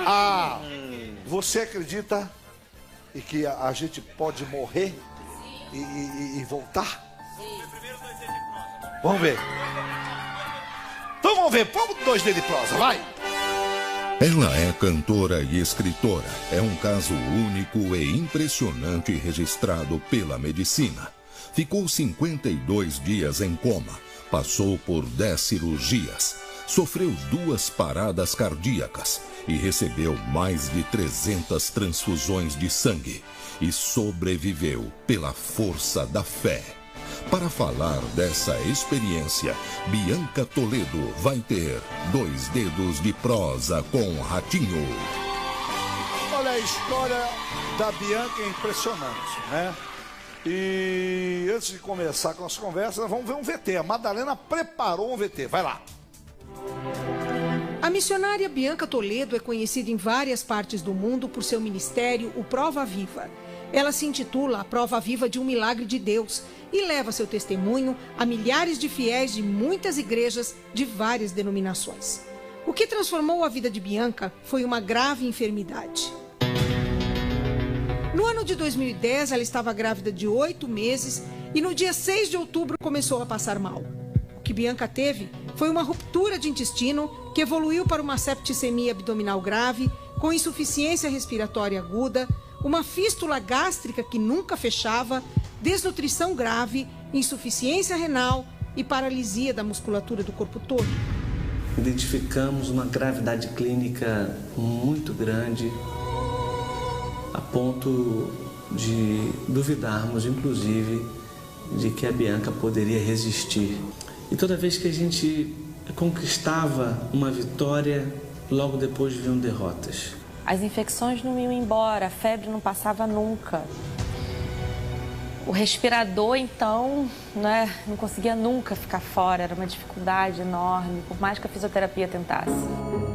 Ah, você acredita em que a gente pode morrer e voltar? Vamos ver. Então vamos ver, vamos 2D de prosa, vai! Ela é cantora e escritora. É um caso único e impressionante registrado pela medicina. Ficou 52 dias em coma. Passou por 10 cirurgias. Sofreu 2 paradas cardíacas e recebeu mais de 300 transfusões de sangue. E sobreviveu pela força da fé. Para falar dessa experiência, Bianca Toledo vai ter 2 dedos de prosa com Ratinho. Olha, a história da Bianca é impressionante, né? E antes de começar com as conversas, vamos ver um VT. A Madalena preparou um VT, vai lá. A missionária Bianca Toledo é conhecida em várias partes do mundo por seu ministério, o Prova Viva. Ela se intitula a Prova Viva de um Milagre de Deus e leva seu testemunho a milhares de fiéis de muitas igrejas de várias denominações. O que transformou a vida de Bianca foi uma grave enfermidade. No ano de 2010, ela estava grávida de 8 meses e no dia 6 de outubro começou a passar mal. O que Bianca teve foi uma ruptura de intestino que evoluiu para uma septicemia abdominal grave, com insuficiência respiratória aguda, uma fístula gástrica que nunca fechava, desnutrição grave, insuficiência renal e paralisia da musculatura do corpo todo. Identificamos uma gravidade clínica muito grande, a ponto de duvidarmos, inclusive, de que a Bianca poderia resistir. E toda vez que a gente conquistava uma vitória, logo depois vinham derrotas. As infecções não iam embora, a febre não passava nunca. O respirador, então, não conseguia nunca ficar fora, era uma dificuldade enorme, por mais que a fisioterapia tentasse.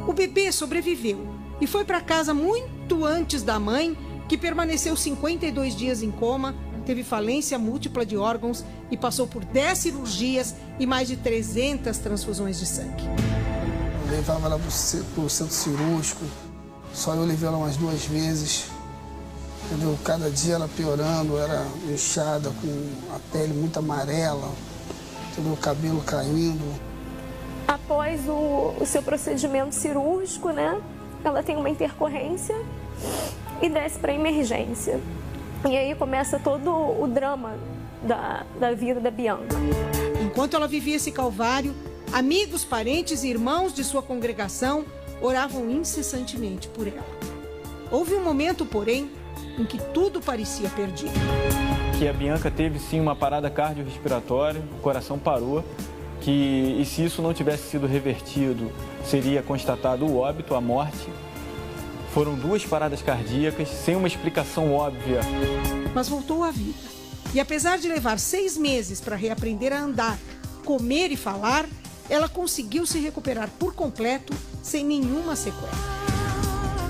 O bebê sobreviveu e foi para casa muito antes da mãe, que permaneceu 52 dias em coma, teve falência múltipla de órgãos e passou por 10 cirurgias e mais de 300 transfusões de sangue. Eu levava ela para o centro cirúrgico, só eu levei ela umas 2 vezes. Entendeu? Cada dia ela piorando, era inchada, com a pele muito amarela, entendeu? O cabelo caindo. Após o seu procedimento cirúrgico, né, ela tem uma intercorrência e desce para emergência. E aí começa todo o drama da vida da Bianca. Enquanto ela vivia esse calvário, amigos, parentes e irmãos de sua congregação oravam incessantemente por ela. Houve um momento, porém, em que tudo parecia perdido. Que a Bianca teve sim uma parada cardiorrespiratória, o coração parou, e se isso não tivesse sido revertido, seria constatado o óbito, a morte. Foram 2 paradas cardíacas, sem uma explicação óbvia. Mas voltou à vida. E apesar de levar 6 meses para reaprender a andar, comer e falar, ela conseguiu se recuperar por completo, sem nenhuma sequela.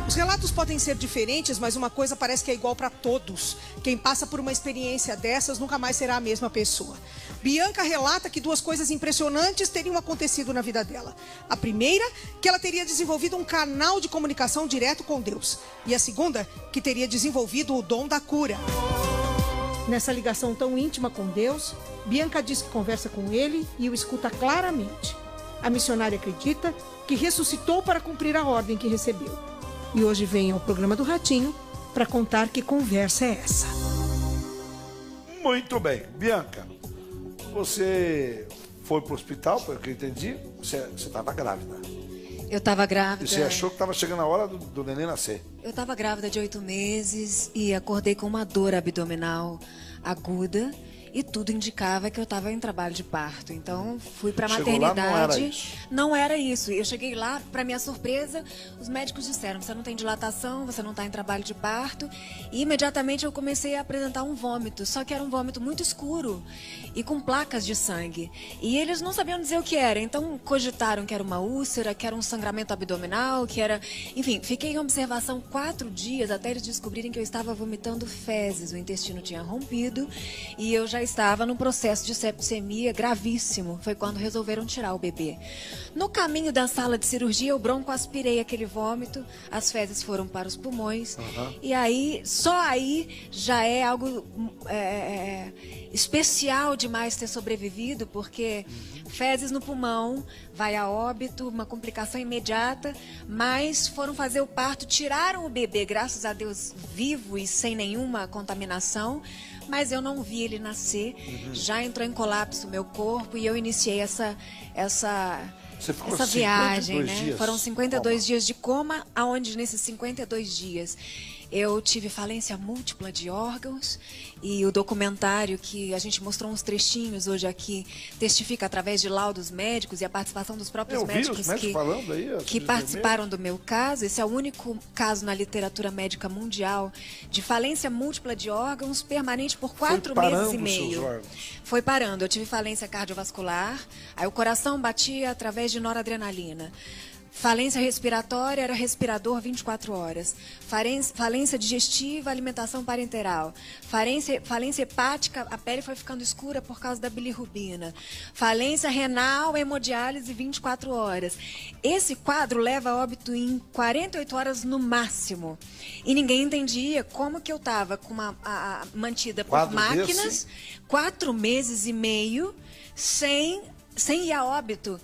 Os relatos podem ser diferentes, mas uma coisa parece que é igual para todos. Quem passa por uma experiência dessas nunca mais será a mesma pessoa. Bianca relata que 2 coisas impressionantes teriam acontecido na vida dela. A primeira, que ela teria desenvolvido um canal de comunicação direto com Deus. E a segunda, que teria desenvolvido o dom da cura. Nessa ligação tão íntima com Deus, Bianca diz que conversa com ele e o escuta claramente. A missionária acredita que ressuscitou para cumprir a ordem que recebeu. E hoje vem ao programa do Ratinho para contar que conversa é essa. Muito bem. Bianca, você foi para o hospital, pelo que eu entendi, você estava grávida. Eu estava grávida. E você achou que estava chegando a hora do neném nascer? Eu estava grávida de 8 meses e acordei com uma dor abdominal aguda. E tudo indicava que eu estava em trabalho de parto. Então, fui para a maternidade. Lá, não era isso. Não era isso. Eu cheguei lá, para minha surpresa, os médicos disseram: você não tem dilatação, você não está em trabalho de parto. E imediatamente eu comecei a apresentar um vômito. Só que era um vômito muito escuro e com placas de sangue. E eles não sabiam dizer o que era. Então, cogitaram que era uma úlcera, que era um sangramento abdominal, que era... Enfim, fiquei em observação 4 dias até eles descobrirem que eu estava vomitando fezes. O intestino tinha rompido e eu já estava num processo de septicemia gravíssimo. Foi quando resolveram tirar o bebê. No caminho da sala de cirurgia, eu broncoaspirei aquele vômito, as fezes foram para os pulmões. E aí, só aí já é algo especial demais ter sobrevivido, porque fezes no pulmão, vai a óbito, uma complicação imediata, mas foram fazer o parto, tiraram o bebê, graças a Deus, vivo e sem nenhuma contaminação, mas eu não vi ele nascer, já entrou em colapso o meu corpo e eu iniciei essa viagem, né? Dias. Foram 52 dias de coma, aonde nesses 52 dias eu tive falência múltipla de órgãos e o documentário que a gente mostrou uns trechinhos hoje aqui testifica através de laudos médicos e a participação dos próprios médicos que participaram do meu caso. Esse é o único caso na literatura médica mundial de falência múltipla de órgãos permanente por 4 meses e meio. Foi parando. Eu tive falência cardiovascular, aí o coração batia através de noradrenalina. Falência respiratória, era respirador 24 horas. Falência digestiva, alimentação parenteral. Falência hepática, a pele foi ficando escura por causa da bilirrubina. Falência renal, hemodiálise 24 horas. Esse quadro leva a óbito em 48 horas no máximo. E ninguém entendia como que eu estava com mantida por Quadro máquinas, 4 meses e meio, sem ir a óbito.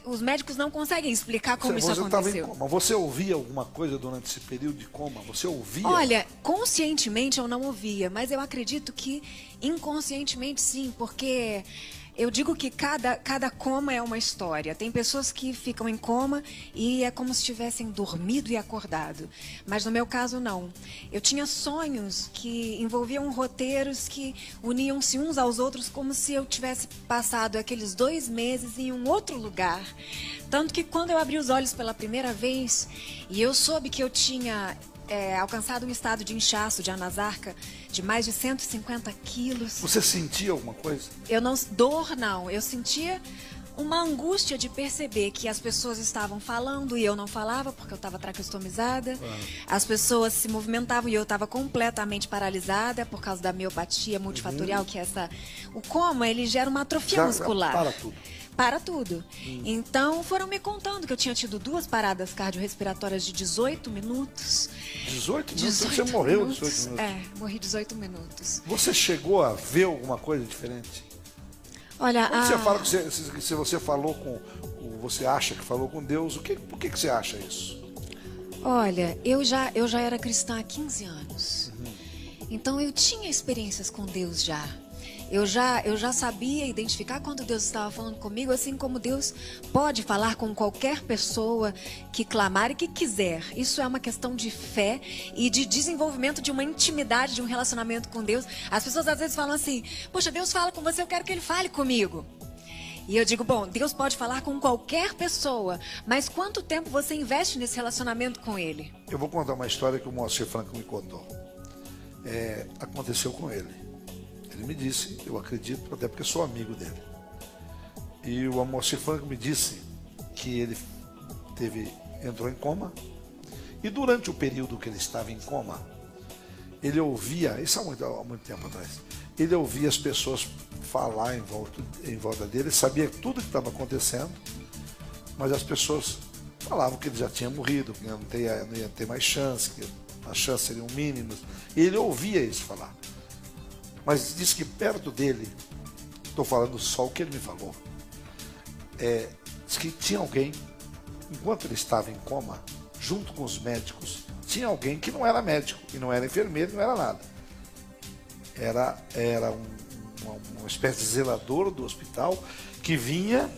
Os médicos não conseguem explicar como isso aconteceu. Você ouvia alguma coisa durante esse período de coma? Você ouvia? Olha, conscientemente eu não ouvia, mas eu acredito que inconscientemente sim, porque eu digo que cada coma é uma história. Tem pessoas que ficam em coma e é como se tivessem dormido e acordado. Mas no meu caso, não. Eu tinha sonhos que envolviam roteiros que uniam-se uns aos outros como se eu tivesse passado aqueles 2 meses em um outro lugar. Tanto que quando eu abri os olhos pela primeira vez e eu soube que eu tinha alcançado um estado de inchaço, de anasarca, de mais de 150 quilos. Você sentia alguma coisa? Dor não, eu sentia uma angústia de perceber que as pessoas estavam falando e eu não falava porque eu estava traqueostomizada. As pessoas se movimentavam e eu estava completamente paralisada por causa da miopatia multifatorial, que é o coma, ele gera uma atrofia muscular. Para tudo. Então, foram me contando que eu tinha tido 2 paradas cardiorrespiratórias de 18 minutos. 18 minutos? Você morreu 18 minutos? Morri 18 minutos. Você chegou a ver alguma coisa diferente? Olha, quando você fala se você falou você acha que falou com Deus, por que você acha isso? Olha, eu já era cristã há 15 anos. Então, eu tinha experiências com Deus já. Eu já sabia identificar quando Deus estava falando comigo, assim como Deus pode falar com qualquer pessoa que clamar e que quiser. Isso é uma questão de fé e de desenvolvimento de uma intimidade, de um relacionamento com Deus. As pessoas às vezes falam assim, poxa, Deus fala com você, eu quero que Ele fale comigo. E eu digo, bom, Deus pode falar com qualquer pessoa, mas quanto tempo você investe nesse relacionamento com Ele? Eu vou contar uma história que o Moacir Franco me contou. Aconteceu com ele. Ele me disse, eu acredito, até porque sou amigo dele. E o Moacir Franco me disse que ele entrou em coma e durante o período que ele estava em coma, ele ouvia, isso há muito tempo atrás, ele ouvia as pessoas falar em volta dele, sabia tudo que estava acontecendo, mas as pessoas falavam que ele já tinha morrido, que não ia ter mais chance, que as chances seriam mínimas. E ele ouvia isso falar. Mas diz que perto dele, estou falando só o que ele me falou, diz que tinha alguém, enquanto ele estava em coma, junto com os médicos, tinha alguém que não era médico, e não era enfermeiro, não era nada. Era uma espécie de zelador do hospital que vinha,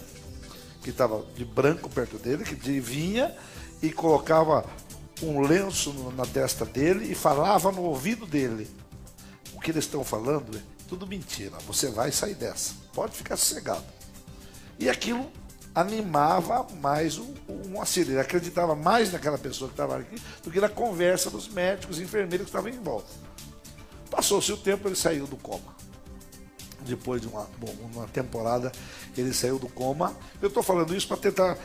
que estava de branco perto dele, que vinha e colocava um lenço na testa dele e falava no ouvido dele. O que eles estão falando é tudo mentira, você vai sair dessa, pode ficar sossegado. E aquilo animava mais o Moacir, ele acreditava mais naquela pessoa que estava aqui do que na conversa dos médicos e enfermeiros que estavam em volta. Passou-se o tempo, ele saiu do coma. Depois de uma temporada, ele saiu do coma. Eu estou falando isso para tentar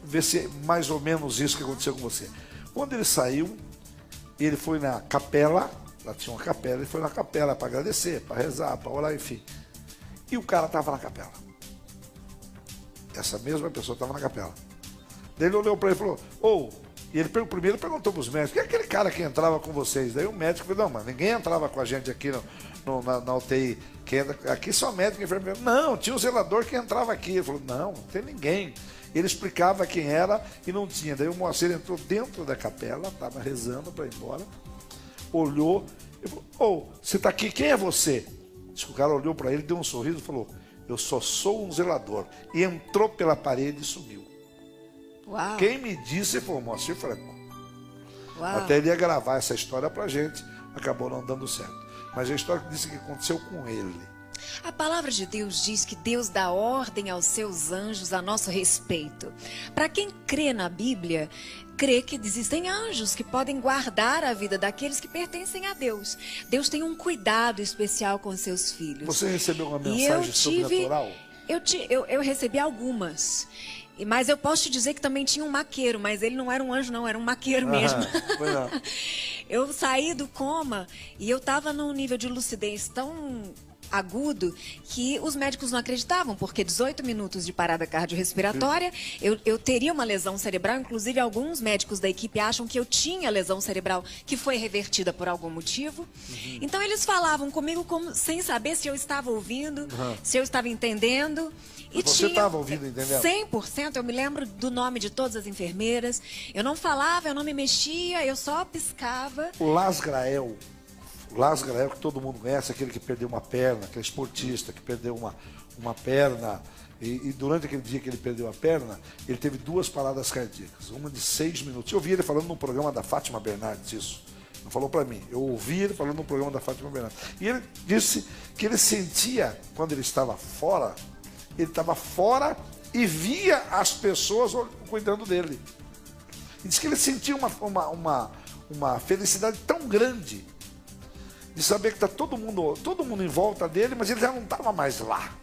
ver se é mais ou menos isso que aconteceu com você. Quando ele saiu, ele foi na capela Lá tinha uma capela, ele foi na capela para agradecer, para rezar, para orar, enfim. E o cara estava na capela. Essa mesma pessoa estava na capela. Daí ele olhou para ele e falou, e ele primeiro perguntou para os médicos, quem é aquele cara que entrava com vocês? Daí o médico falou, não, mas ninguém entrava com a gente aqui na UTI. Aqui só médico e enfermeiro. Não, tinha um zelador que entrava aqui. Ele falou, não tem ninguém. Ele explicava quem era e não tinha. Daí o Moacir entrou dentro da capela, estava rezando para ir embora, olhou e falou, você está aqui, quem é você? O cara olhou para ele, deu um sorriso e falou, eu só sou um zelador. E entrou pela parede e sumiu. Uau. Quem me disse foi o Moacir Franco. Uau. Até ele ia gravar essa história pra gente, acabou não dando certo. Mas a história que disse que aconteceu com ele. A palavra de Deus diz que Deus dá ordem aos seus anjos a nosso respeito. Para quem crê na Bíblia, crê que existem anjos que podem guardar a vida daqueles que pertencem a Deus. Deus tem um cuidado especial com seus filhos. Você recebeu uma mensagem sobrenatural? Eu recebi algumas. Mas eu posso te dizer que também tinha um maqueiro, mas ele não era um anjo não, era um maqueiro mesmo. Foi não. Eu saí do coma e eu estava num nível de lucidez tão agudo que os médicos não acreditavam, porque 18 minutos de parada cardiorrespiratória, eu teria uma lesão cerebral, inclusive alguns médicos da equipe acham que eu tinha lesão cerebral que foi revertida por algum motivo. Então eles falavam comigo como, sem saber se eu estava ouvindo, se eu estava entendendo. E você estava ouvindo, entendendo? 100%, eu me lembro do nome de todas as enfermeiras. Eu não falava, eu não me mexia, eu só piscava. O Lasgrael, que todo mundo conhece, aquele que perdeu uma perna, aquele esportista que perdeu uma perna, e durante aquele dia que ele perdeu a perna, ele teve 2 paradas cardíacas, uma de 6 minutos. Eu ouvi ele falando num programa da Fátima Bernardes isso. Não falou para mim, eu ouvi ele falando num programa da Fátima Bernardes. E ele disse que ele sentia, quando ele estava fora e via as pessoas cuidando dele. E disse que ele sentia uma felicidade tão grande de saber que está todo mundo em volta dele, mas ele já não estava mais lá.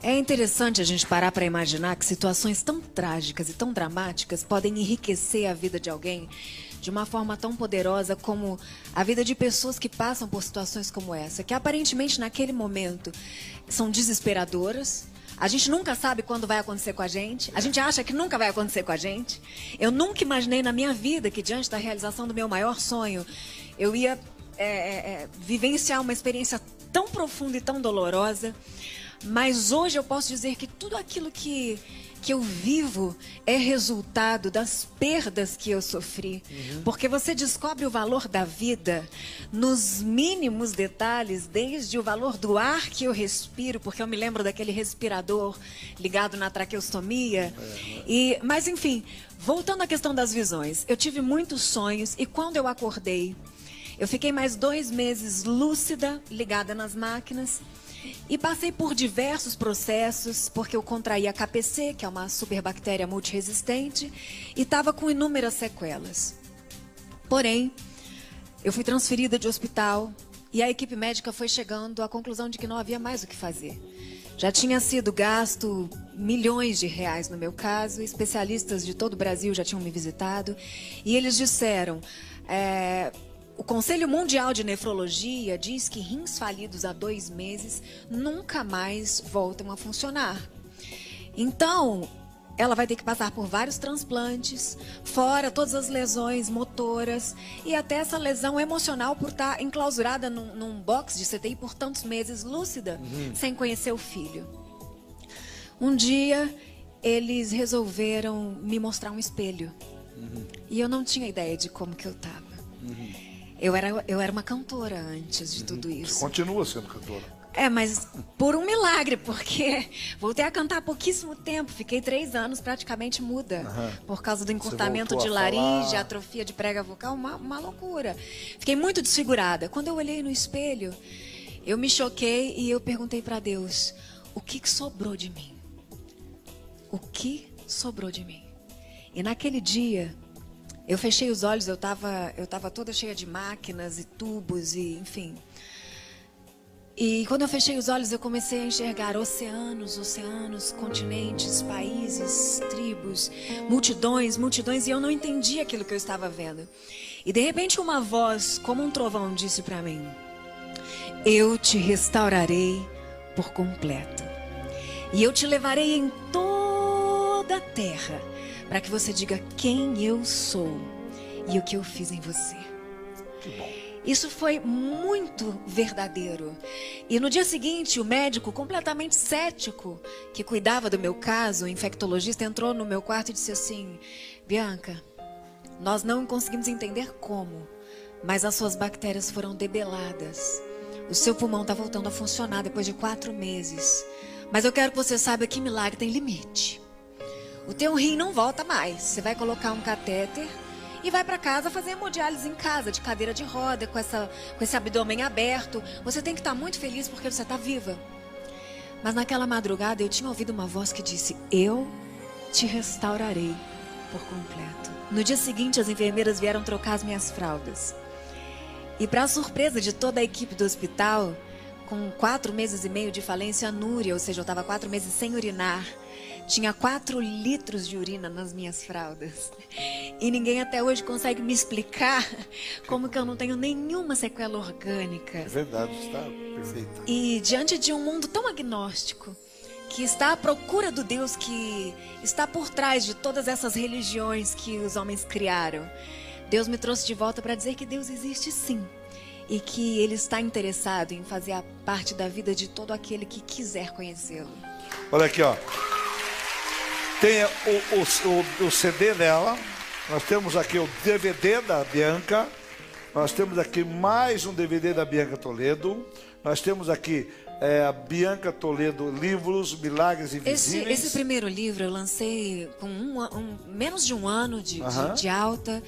É interessante a gente parar para imaginar que situações tão trágicas e tão dramáticas podem enriquecer a vida de alguém de uma forma tão poderosa como a vida de pessoas que passam por situações como essa, que aparentemente naquele momento são desesperadoras. A gente nunca sabe quando vai acontecer com a gente. A gente acha que nunca vai acontecer com a gente. Eu nunca imaginei na minha vida que diante da realização do meu maior sonho, eu ia vivenciar uma experiência tão profunda e tão dolorosa. Mas hoje eu posso dizer que tudo aquilo que eu vivo é resultado das perdas que eu sofri. Porque você descobre o valor da vida nos mínimos detalhes, desde o valor do ar que eu respiro, porque eu me lembro daquele respirador ligado na traqueostomia. Mas enfim, voltando à questão das visões, eu tive muitos sonhos e quando eu acordei, eu fiquei mais 2 meses lúcida, ligada nas máquinas. E passei por diversos processos, porque eu contraí a KPC, que é uma superbactéria multiresistente, e estava com inúmeras sequelas. Porém, eu fui transferida de hospital e a equipe médica foi chegando à conclusão de que não havia mais o que fazer. Já tinha sido gasto milhões de reais no meu caso, especialistas de todo o Brasil já tinham me visitado, e eles disseram... O Conselho Mundial de Nefrologia diz que rins falidos há 2 meses nunca mais voltam a funcionar. Então, ela vai ter que passar por vários transplantes, fora todas as lesões motoras e até essa lesão emocional por estar enclausurada num box de CTI por tantos meses, lúcida, sem conhecer o filho. Um dia, eles resolveram me mostrar um espelho. E eu não tinha ideia de como que eu estava. Eu era uma cantora antes de tudo isso. Você continua sendo cantora. Mas por um milagre, porque voltei a cantar há pouquíssimo tempo. Fiquei 3 anos praticamente muda. Por causa do encurtamento de laringe, atrofia de prega vocal, uma loucura. Fiquei muito desfigurada. Quando eu olhei no espelho, eu me choquei e eu perguntei para Deus, o que sobrou de mim? O que sobrou de mim? E naquele dia... eu fechei os olhos, eu tava toda cheia de máquinas e tubos e enfim. E quando eu fechei os olhos, eu comecei a enxergar oceanos, continentes, países, tribos, multidões, e eu não entendia aquilo que eu estava vendo. E de repente uma voz, como um trovão, disse para mim: eu te restaurarei por completo. E eu te levarei em toda a terra, para que você diga quem eu sou e o que eu fiz em você. Que bom. Isso foi muito verdadeiro. E no dia seguinte, o médico, completamente cético, que cuidava do meu caso, o infectologista, entrou no meu quarto e disse assim: Bianca, nós não conseguimos entender como, mas as suas bactérias foram debeladas. O seu pulmão está voltando a funcionar depois de 4 meses. Mas eu quero que você saiba que milagre tem limite. O teu rim não volta mais. Você vai colocar um catéter e vai para casa fazer hemodiálise em casa, de cadeira de roda, com esse abdômen aberto. Você tem que estar muito feliz porque você está viva. Mas naquela madrugada eu tinha ouvido uma voz que disse: eu te restaurarei por completo. No dia seguinte, as enfermeiras vieram trocar as minhas fraldas. E para surpresa de toda a equipe do hospital, com 4 meses e meio de falência, anúria, ou seja, eu estava 4 meses sem urinar. Tinha 4 litros de urina nas minhas fraldas. E ninguém até hoje consegue me explicar como que eu não tenho nenhuma sequela orgânica. É verdade, está perfeita. E diante de um mundo tão agnóstico, que está à procura do Deus que está por trás de todas essas religiões que os homens criaram, Deus me trouxe de volta para dizer que Deus existe sim. E que Ele está interessado em fazer a parte da vida de todo aquele que quiser conhecê-lo. Olha aqui, ó. Tem o CD dela, nós temos aqui o DVD da Bianca, nós temos aqui mais um DVD da Bianca Toledo, nós temos aqui a Bianca Toledo, Livros, Milagres Invisíveis. Esse primeiro livro eu lancei com menos de um ano de alta,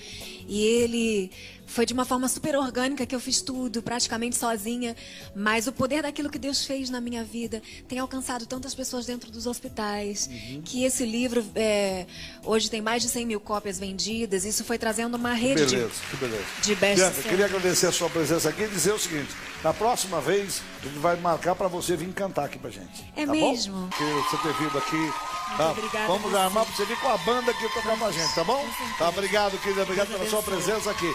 e ele foi de uma forma super orgânica, que eu fiz tudo praticamente sozinha, mas o poder daquilo que Deus fez na minha vida tem alcançado tantas pessoas dentro dos hospitais, que esse livro hoje tem mais de 100 mil cópias vendidas. Isso foi trazendo uma rede que beleza. De best-seller. Bianca, queria agradecer a sua presença aqui e dizer o seguinte: na próxima vez a gente vai marcar para você vir cantar aqui pra gente. É tá mesmo? Bom? Porque você ter vindo aqui. Muito obrigada. Vamos armar para você vir com a banda aqui tocar com a gente, tá bom? Tá, obrigado, querida. Obrigado pela sua presença aqui.